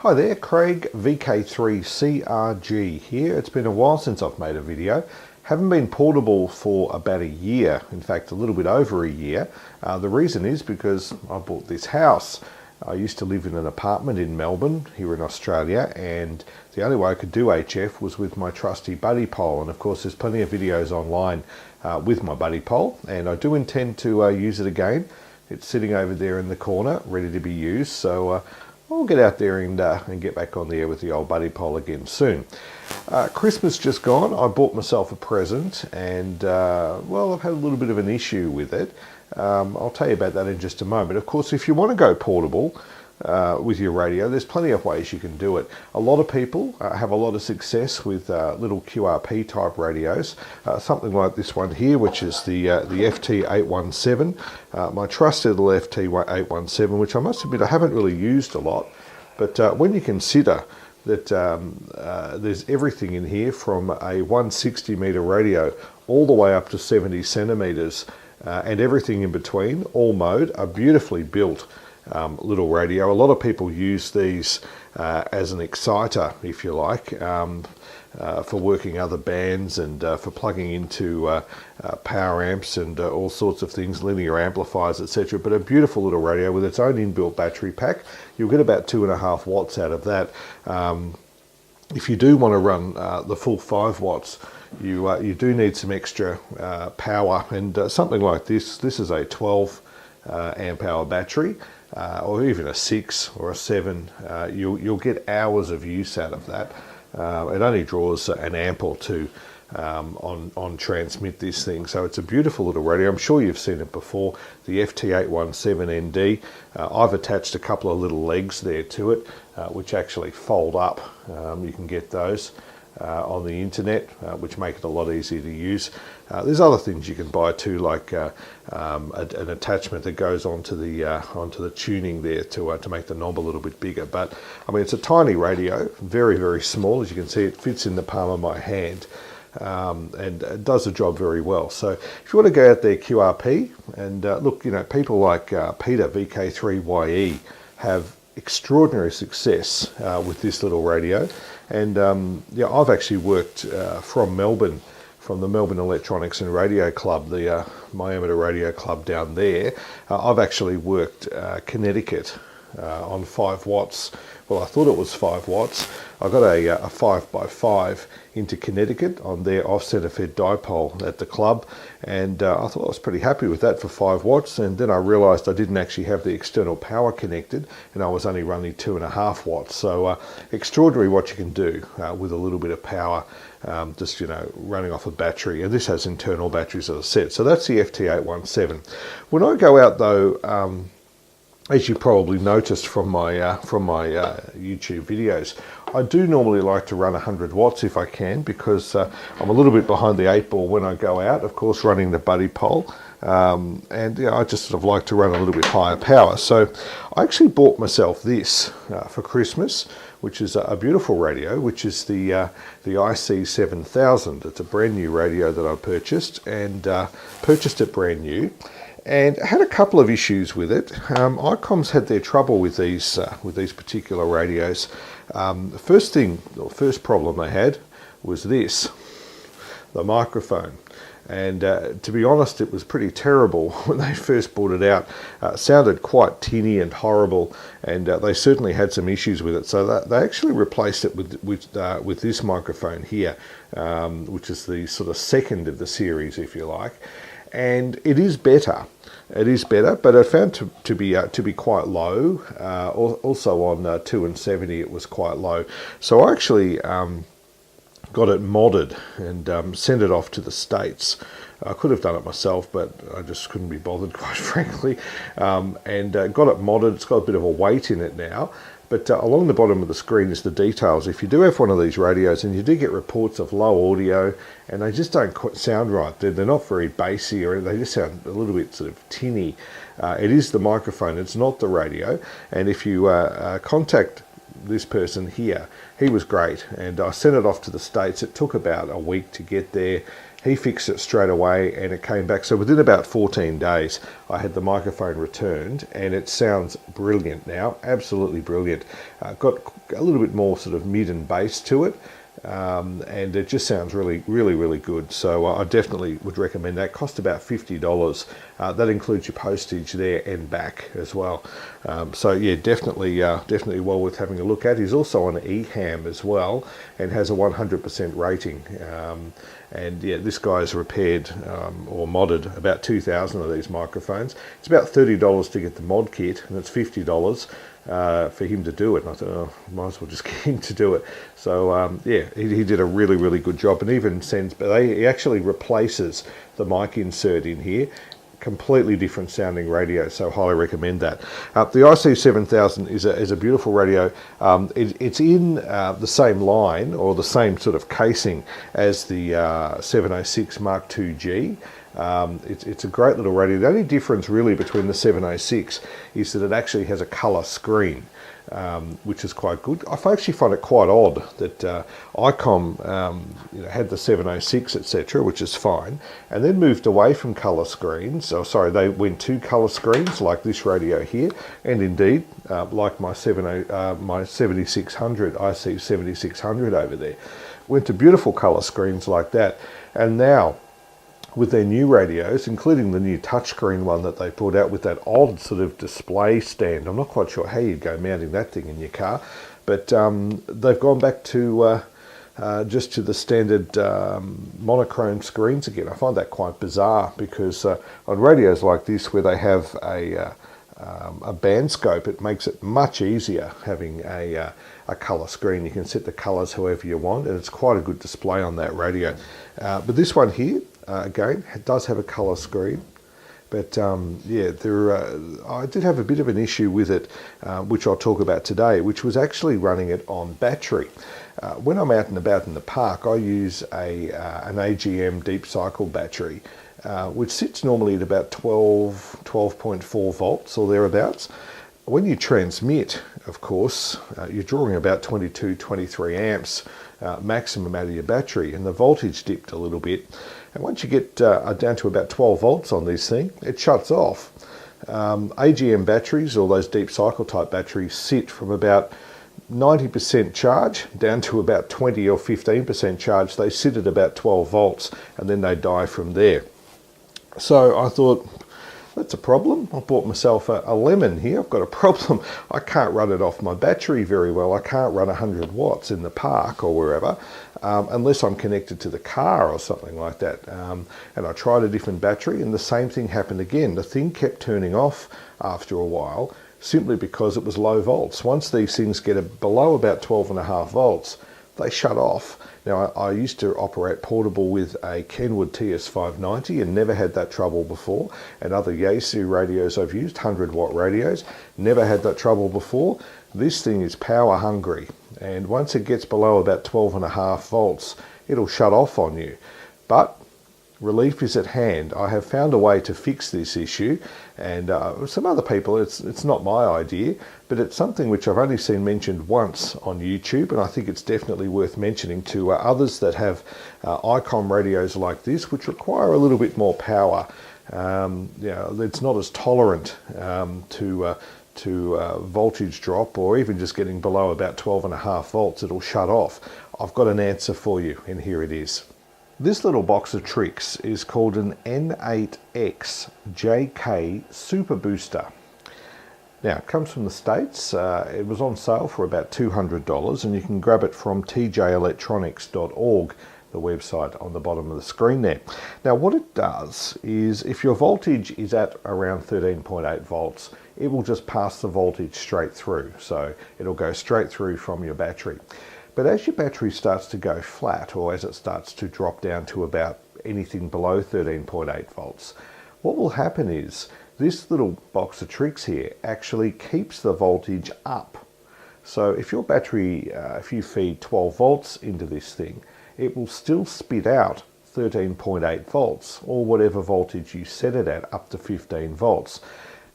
Hi there, Craig VK3CRG here. It's been a while since I've made a video. Haven't been portable for about a year, in fact a little bit over a year. The reason is because I bought this house. I used to live in an apartment in Melbourne here in Australia, and the only way I could do HF was with my trusty buddy pole, and of course there's plenty of videos online with my buddy pole, and I do intend to use it again. It's sitting over there in the corner ready to be used, so I'll get out there and get back on the air with the old buddy pole again soon. Christmas just gone, I bought myself a present, and well, I've had a little bit of an issue with it. I'll tell you about that in just a moment. Of course, if you want to go portable with your radio, there's plenty of ways you can do it. A lot of people have a lot of success with little QRP type radios, something like this one here, which is the FT817, my trusted little FT817, which I must admit I haven't really used a lot, but when you consider that there's everything in here from a 160 meter radio all the way up to 70 centimeters, and everything in between, all mode, a beautifully built little radio. A lot of people use these as an exciter, if you like, for working other bands and for plugging into power amps and all sorts of things, linear amplifiers, etc. But a beautiful little radio with its own inbuilt battery pack. You'll get about 2.5 watts out of that. If you do want to run the full 5 watts, you do need some extra power, and something like this is a 12 amp hour battery, or even a 6 or a 7. You'll get hours of use out of that. It only draws an amp or two on transmit, this thing, so it's a beautiful little radio. I'm sure you've seen it before, the FT817ND. I've attached a couple of little legs there to it, which actually fold up. You can get those on the internet, which make it a lot easier to use. There's other things you can buy too, like an attachment that goes onto the tuning there to make the knob a little bit bigger. But I mean, it's a tiny radio, very, very small. As you can see, it fits in the palm of my hand, and it does the job very well. So if you want to go out there QRP, and look, you know, people like Peter VK3YE have extraordinary success with this little radio. And yeah, I've actually worked from Melbourne, from the Melbourne Electronics and Radio Club, the my amateur radio club down there. I've actually worked Connecticut on 5 watts. Well, I thought it was 5 watts. I got a 5x5 into Connecticut on their off-center fed dipole at the club, and I thought I was pretty happy with that for 5 watts. And then I realized I didn't actually have the external power connected, and I was only running 2.5 watts. So extraordinary what you can do with a little bit of power, just, you know, running off a battery. And this has internal batteries, as I said. So that's the FT817. When I go out though, as you probably noticed from my YouTube videos, I do normally like to run 100 watts if I can, because I'm a little bit behind the 8 ball when I go out, of course, running the buddy pole, and you know, I just sort of like to run a little bit higher power. So I actually bought myself this for Christmas, which is a beautiful radio, which is the IC-7000. It's a brand new radio that I purchased, and purchased it brand new. And I had a couple of issues with it. Icom's had their trouble with these particular radios. The first problem they had was this, the microphone. And to be honest, it was pretty terrible when they first brought it out. It sounded quite tinny and horrible, and they certainly had some issues with it. So they actually replaced it with this microphone here, which is the sort of second of the series, if you like. And it is better. It is better, but I found to be quite low. Also on 2 and 70, it was quite low. So I actually got it modded and sent it off to the States. I could have done it myself, but I just couldn't be bothered, quite frankly. And got it modded. It's got a bit of a weight in it now. But along the bottom of the screen is the details. If you do have one of these radios and you do get reports of low audio and they just don't quite sound right, they're not very bassy, or they just sound a little bit sort of tinny, it is the microphone, it's not the radio. And if you contact this person here, he was great, and I sent it off to the States. It took about a week to get there, He fixed it straight away and it came back. So within about 14 days, I had the microphone returned and it sounds brilliant now, absolutely brilliant. Got a little bit more sort of mid and bass to it. And it just sounds really good. So I definitely would recommend that. Cost about $50. That includes your postage there and back as well. So yeah, definitely well worth having a look at. He's also on eHam as well and has a 100% rating. And yeah, this guy's repaired or modded about 2,000 of these microphones. It's about $30 to get the mod kit, and it's $50 for him to do it. And I thought, oh, might as well just get him to do it. So yeah, he did a really good job, and even sends. But he actually replaces the mic insert in here. Completely different sounding radio, so highly recommend that. The IC-7000 is a beautiful radio. It's in the same line or the same sort of casing as the 706 Mark II-G. It's a great little radio. The only difference really between the 706 is that it actually has a colour screen, which is quite good. I actually find it quite odd that Icom had the 706, etc., which is fine, and then moved away from colour screens. Oh, sorry, they went to colour screens like this radio here, and indeed like my 7600 IC-7600 over there, went to beautiful colour screens like that. And now, with their new radios, including the new touchscreen one that they pulled out with that odd sort of display stand. I'm not quite sure how you'd go mounting that thing in your car, but they've gone back to just to the standard monochrome screens again. I find that quite bizarre because on radios like this where they have a band scope, it makes it much easier having a colour screen. You can set the colours however you want, and it's quite a good display on that radio. But this one here, again, it does have a colour screen, but yeah, I did have a bit of an issue with it, which I'll talk about today, which was actually running it on battery. When I'm out and about in the park, I use an AGM deep cycle battery, which sits normally at about 12.4 volts or thereabouts. When you transmit, of course, you're drawing about 22, 23 amps maximum out of your battery, and the voltage dipped a little bit. And once you get down to about 12 volts on this thing, it shuts off. AGM batteries, or those deep cycle type batteries, sit from about 90% charge down to about 20 or 15% charge. They sit at about 12 volts and then they die from there. So I thought, that's a problem. I bought myself a lemon here. I've got a problem. I can't run it off my battery very well. I can't run 100 watts in the park or wherever unless I'm connected to the car or something like that. And I tried a different battery and the same thing happened again. The thing kept turning off after a while simply because it was low volts. Once these things get below about 12.5 volts, they shut off. Now, I used to operate portable with a Kenwood TS590 and never had that trouble before. And other Yaesu radios I've used, 100-watt radios, never had that trouble before. This thing is power hungry. And once it gets below about 12.5 volts, it'll shut off on you. But relief is at hand. I have found a way to fix this issue, and some other people, it's not my idea, but it's something which I've only seen mentioned once on YouTube, and I think it's definitely worth mentioning to others that have Icom radios like this, which require a little bit more power. It's not as tolerant to voltage drop, or even just getting below about 12.5 volts, it'll shut off. I've got an answer for you, and here it is. This little box of tricks is called an N8XJK Super Booster. Now, it comes from the States. It was on sale for about $200, and you can grab it from tjelectronics.org, the website on the bottom of the screen there. Now, what it does is, if your voltage is at around 13.8 volts, it will just pass the voltage straight through. So it'll go straight through from your battery. But as your battery starts to go flat, or as it starts to drop down to about anything below 13.8 volts, what will happen is this little box of tricks here actually keeps the voltage up. So if your battery, if you feed 12 volts into this thing, it will still spit out 13.8 volts, or whatever voltage you set it at, up to 15 volts.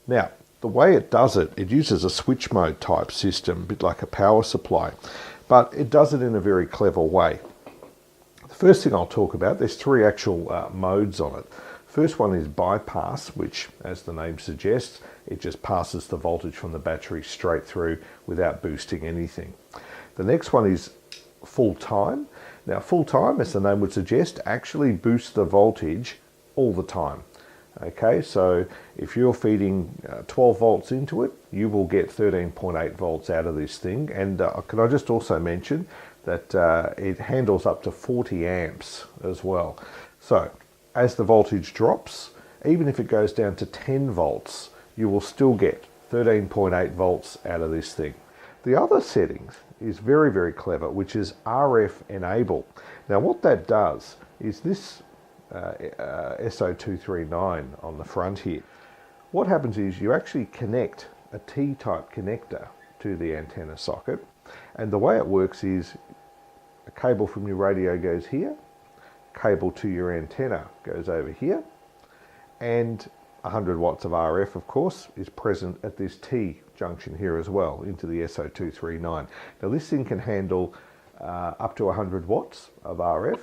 Now, the way it does it, it uses a switch mode type system, a bit like a power supply. But it does it in a very clever way. The First thing I'll talk about, there's three actual modes on it. First one is bypass, which, as the name suggests, it just passes the voltage from the battery straight through without boosting anything. The next one is full time. Now, full time, as the name would suggest, actually boosts the voltage all the time. Okay, so if you're feeding 12 volts into it, you will get 13.8 volts out of this thing. And can I just also mention that it handles up to 40 amps as well. So as the voltage drops, even if it goes down to 10 volts, you will still get 13.8 volts out of this thing. The other settings is very, very clever, which is RF enable. Now what that does is this SO239 on the front here. What happens is you actually connect a T-type connector to the antenna socket, and the way it works is a cable from your radio goes here, cable to your antenna goes over here, and 100 watts of RF, of course, is present at this T junction here as well into the SO239. Now this thing can handle up to 100 watts of RF.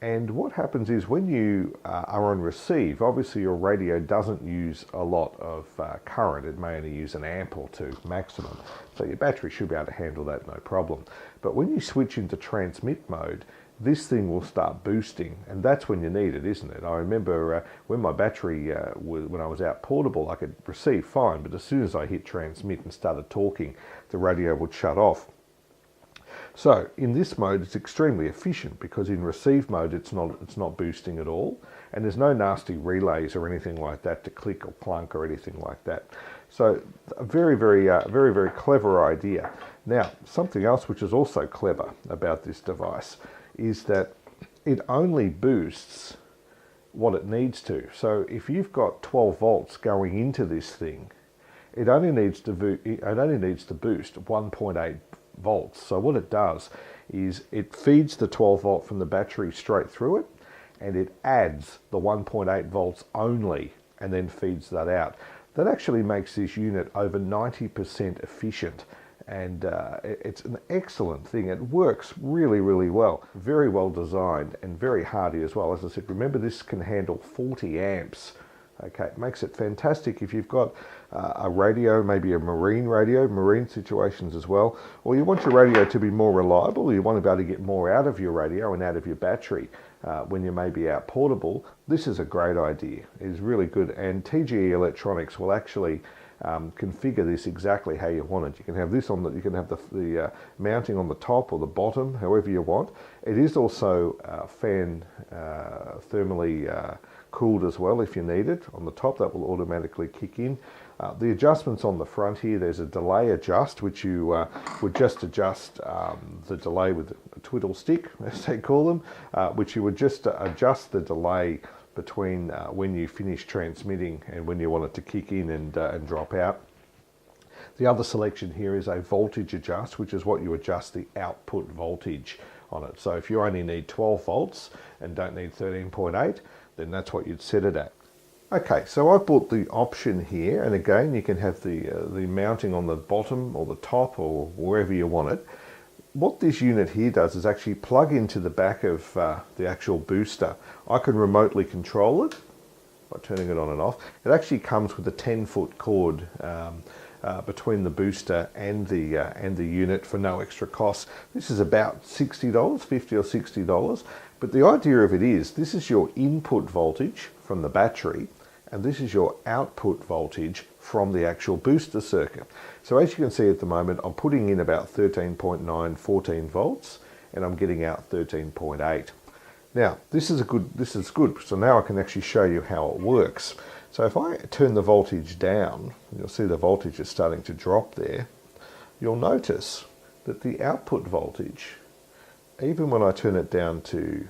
And what happens is when you are on receive, obviously your radio doesn't use a lot of current. It may only use an amp or two maximum. So your battery should be able to handle that no problem. But when you switch into transmit mode, this thing will start boosting, and that's when you need it, isn't it? I remember when my battery, when I was out portable, I could receive fine, but as soon as I hit transmit and started talking, the radio would shut off. So in this mode, it's extremely efficient because in receive mode, it's not boosting at all, and there's no nasty relays or anything like that to click or clunk or anything like that. So a very, very clever idea. Now, something else which is also clever about this device is that it only boosts what it needs to. So if you've got 12 volts going into this thing, it only needs to boost 1.8 volts. So what it does is it feeds the 12 volt from the battery straight through it, and it adds the 1.8 volts only and then feeds that out. That actually makes this unit over 90% efficient, and it's an excellent thing. It works really, really well. Very well designed and very hardy as well. As I said, remember this can handle 40 amps. Okay, it makes it fantastic if you've got a radio, maybe a marine situations as well, or you want your radio to be more reliable, or you want to be able to get more out of your radio and out of your battery when you may be out portable. This is a great idea. It is really good, and TGE Electronics will actually configure this exactly how you want it. You can have this on you can have the mounting on the top or the bottom, however you want. It is also fan thermally cooled as well if you need it. On the top, that will automatically kick in. The adjustments on the front here, there's a delay adjust, which you would just adjust the delay with a twiddle stick, as they call them, which you would just adjust the delay between when you finish transmitting and when you want it to kick in and drop out. The other selection here is a voltage adjust, which is what you adjust the output voltage on it. So if you only need 12 volts and don't need 13.8, then that's what you'd set it at. Okay, so I've bought the option here, and again you can have the mounting on the bottom or the top or wherever you want it. What this unit here does is actually plug into the back of the actual booster. I can remotely control it by turning it on and off. It actually comes with a 10-foot cord between the booster and the unit for no extra cost. This is about $60, $50 or $60. But the idea of it is, this is your input voltage from the battery, and this is your output voltage from the actual booster circuit. So as you can see at the moment, I'm putting in about 13.9, 14 volts, and I'm getting out 13.8. Now, this is good. So now I can actually show you how it works. So if I turn the voltage down, you'll see the voltage is starting to drop there. You'll notice that the output voltage, even when I turn it down to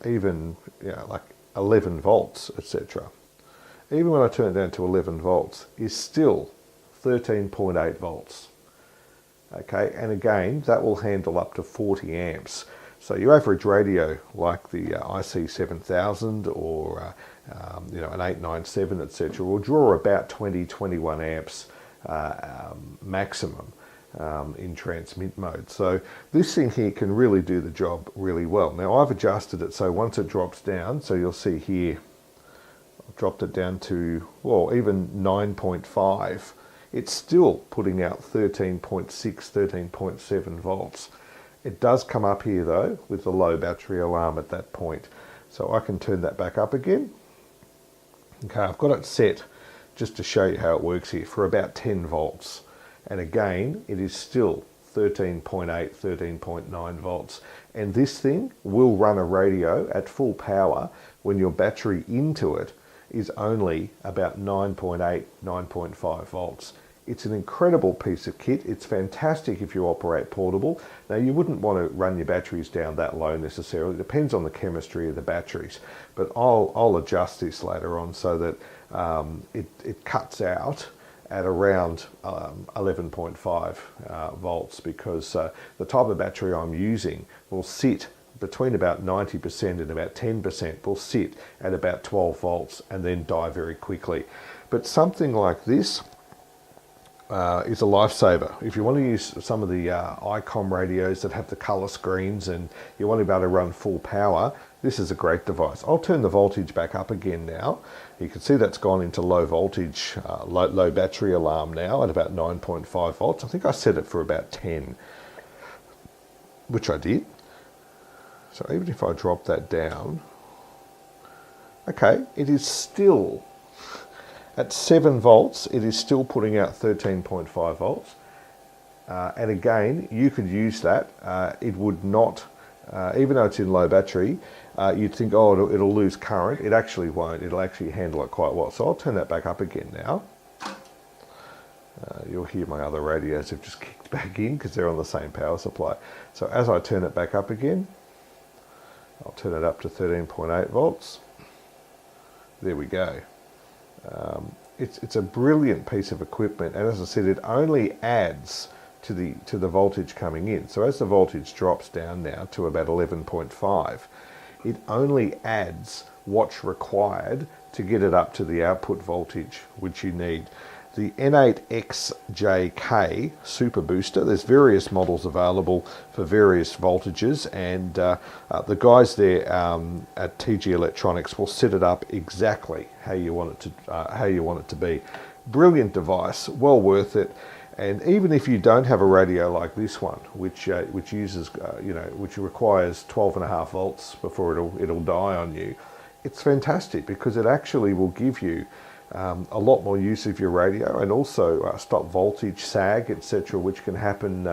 even like 11 volts, etc., even when I turn it down to 11 volts, is still 13.8 volts. Okay, and again, that will handle up to 40 amps. So your average radio, like the IC-7000 or an 897, etc., will draw about 20, 21 amps maximum. in transmit mode. So this thing here can really do the job really well. Now I've adjusted it so once it drops down, so you'll see here, I've dropped it down to, well, even 9.5. It's still putting out 13.6, 13.7 volts. It does come up here though with the low battery alarm at that point. So I can turn that back up again. Okay, I've got it set just to show you how it works here for about 10 volts. And again, it is still 13.8, 13.9 volts. And this thing will run a radio at full power when your battery into it is only about 9.8, 9.5 volts. It's an incredible piece of kit. It's fantastic if you operate portable. Now you wouldn't want to run your batteries down that low necessarily. It depends on the chemistry of the batteries. But I'll adjust this later on so that it cuts out at around 11.5 volts, because the type of battery I'm using will sit between about 90% and about 10%, will sit at about 12 volts and then die very quickly. But something like this is a lifesaver. If you want to use some of the Icom radios that have the color screens and you want to be able to run full power, this is a great device. I'll turn the voltage back up again now. You can see that's gone into low voltage, low battery alarm now at about 9.5 volts. I think I set it for about 10, which I did. So even if I drop that down, okay, it is still at 7 volts, it is still putting out 13.5 volts. And again, you could use that. It would not, even though it's in low battery, you'd think, oh, it'll lose current. It actually won't. It'll actually handle it quite well. So I'll turn that back up again now. You'll hear my other radios have just kicked back in because they're on the same power supply. So as I turn it back up again, I'll turn it up to 13.8 volts. There we go. It's a brilliant piece of equipment, and as I said, it only adds to the voltage coming in. So as the voltage drops down now to about 11.5, it only adds what's required to get it up to the output voltage which you need. The N8XJK super booster, there's various models available for various voltages, and the guys there at TG Electronics will set it up exactly how you want it to be. Brilliant device, well worth it. And even if you don't have a radio like this one, which uses which requires 12.5 volts before it'll die on you, it's fantastic because it actually will give you a lot more use of your radio, and also stop voltage sag, etc., which can happen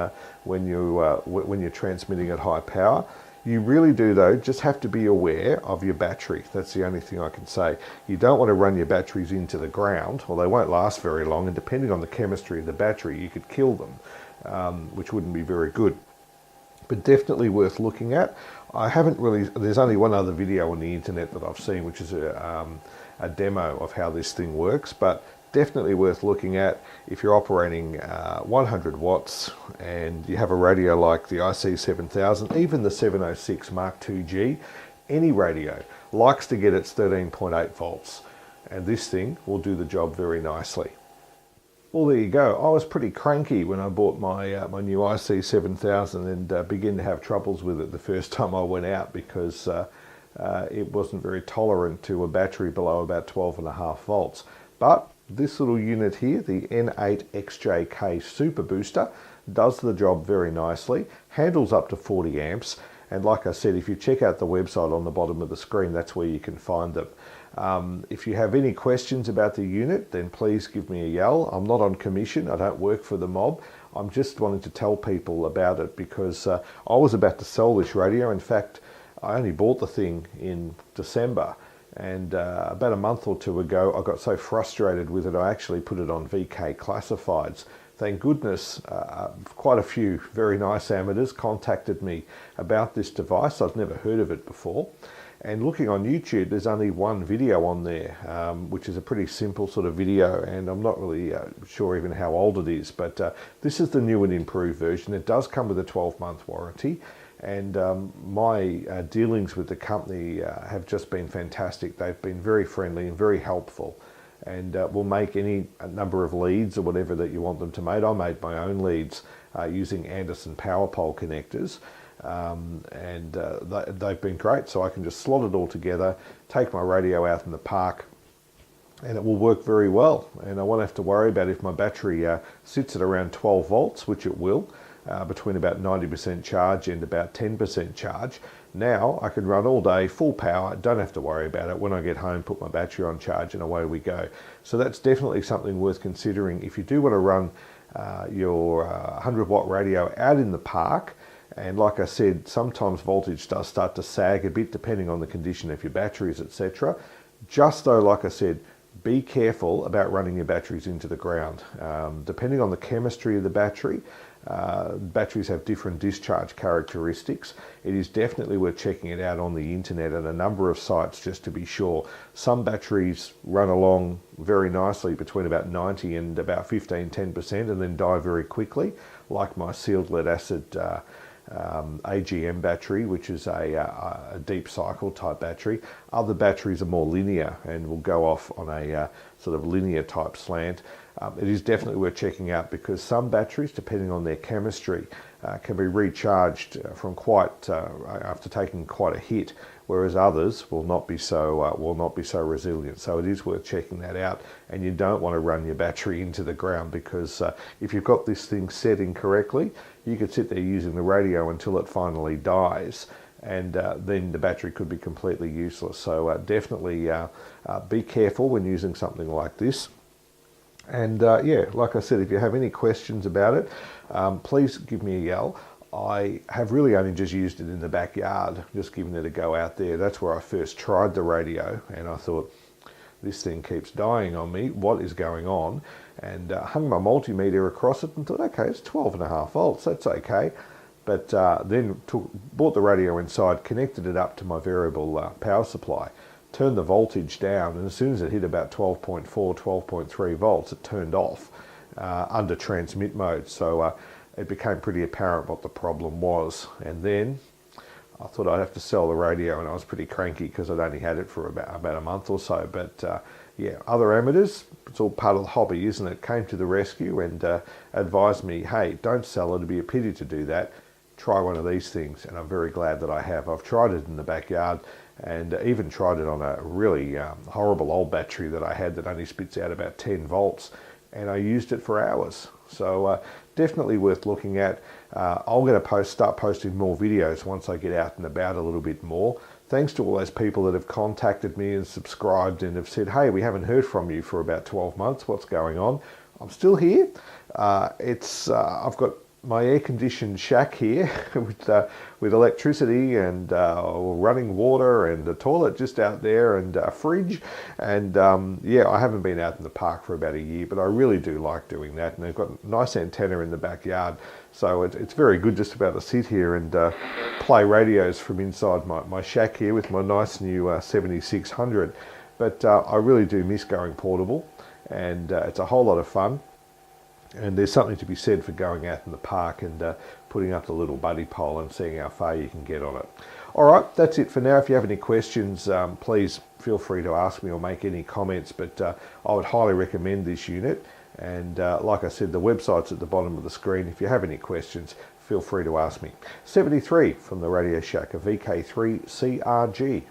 when you're transmitting at high power. You really do, though, just have to be aware of your battery. That's the only thing I can say. You don't want to run your batteries into the ground, or they won't last very long, and depending on the chemistry of the battery, you could kill them, which wouldn't be very good. But definitely worth looking at. There's only one other video on the internet that I've seen, which is a demo of how this thing works, but definitely worth looking at if you're operating 100 watts and you have a radio like the IC-7000, even the 706 Mark II-G. Any radio likes to get its 13.8 volts, and this thing will do the job very nicely. Well, there you go. I was pretty cranky when I bought my my new IC-7000 and began to have troubles with it the first time I went out, because it wasn't very tolerant to a battery below about 12.5 volts. But this little unit here, the N8XJK Super Booster, does the job very nicely, handles up to 40 amps, and like I said, if you check out the website on the bottom of the screen, that's where you can find them. If you have any questions about the unit, then please give me a yell. I'm not on commission, I don't work for the mob. I'm just wanting to tell people about it because I was about to sell this radio. In fact, I only bought the thing in December, and about a month or two ago I got so frustrated with it I actually put it on VK Classifieds. Thank goodness quite a few very nice amateurs contacted me about this device. I'd never heard of it before, and looking on YouTube there's only one video on there, which is a pretty simple sort of video, and I'm not really sure even how old it is, but this is the new and improved version. It does come with a 12-month warranty. And my dealings with the company have just been fantastic. They've been very friendly and very helpful, and will make any number of leads or whatever that you want them to make. I made my own leads using Anderson power pole connectors. They've been great, so I can just slot it all together, take my radio out in the park, and it will work very well. And I won't have to worry about if my battery sits at around 12 volts, which it will, between about 90% charge and about 10% charge. Now I can run all day full power, don't have to worry about it. When I get home, put my battery on charge and away we go. So that's definitely something worth considering if you do want to run your 100 watt radio out in the park. And like I said, sometimes voltage does start to sag a bit depending on the condition of your batteries, etc. Just though, like I said, be careful about running your batteries into the ground. Depending on the chemistry of the battery, batteries have different discharge characteristics. It is definitely worth checking it out on the internet at a number of sites just to be sure. Some batteries run along very nicely between about 90 and about 10% and then die very quickly, like my sealed lead acid AGM battery, which is a deep cycle type battery. Other batteries are more linear and will go off on a sort of linear type slant. It is definitely worth checking out because some batteries, depending on their chemistry, can be recharged from quite after taking quite a hit, whereas others will not be so resilient. So it is worth checking that out, and you don't want to run your battery into the ground because if you've got this thing set incorrectly, you could sit there using the radio until it finally dies, and then the battery could be completely useless. So definitely be careful when using something like this. And yeah, like I said, if you have any questions about it, please give me a yell. I have really only just used it in the backyard, just giving it a go out there. That's where I first tried the radio, and I thought, this thing keeps dying on me. What is going on? And hung my multimeter across it and thought, okay, it's 12.5 volts. That's okay. But then brought the radio inside, connected it up to my variable power supply, turned the voltage down, and as soon as it hit about 12.4, 12.3 volts, it turned off under transmit mode. So it became pretty apparent what the problem was. And then I thought I'd have to sell the radio, and I was pretty cranky because I'd only had it for about a month or so. But yeah, other amateurs, it's all part of the hobby, isn't it? Came to the rescue and advised me, hey, don't sell it, it'd be a pity to do that. Try one of these things, and I'm very glad that I have. I've tried it in the backyard and even tried it on a really horrible old battery that I had that only spits out about 10 volts, and I used it for hours. So definitely worth looking at. I'm going to start posting more videos once I get out and about a little bit more. Thanks to all those people that have contacted me and subscribed and have said, hey, we haven't heard from you for about 12 months. What's going on? I'm still here. I've got my air-conditioned shack here with electricity and running water and a toilet just out there and a fridge. And yeah, I haven't been out in the park for about a year, but I really do like doing that. And they've got a nice antenna in the backyard. So it's very good just to be able to sit here and play radios from inside my shack here with my nice new 7600. But I really do miss going portable, and it's a whole lot of fun. And there's something to be said for going out in the park and putting up the little buddy pole and seeing how far you can get on it. All right, that's it for now. If you have any questions, please feel free to ask me or make any comments. But I would highly recommend this unit. And like I said, the website's at the bottom of the screen. If you have any questions, feel free to ask me. 73 from the Radio Shack, a VK3CRG.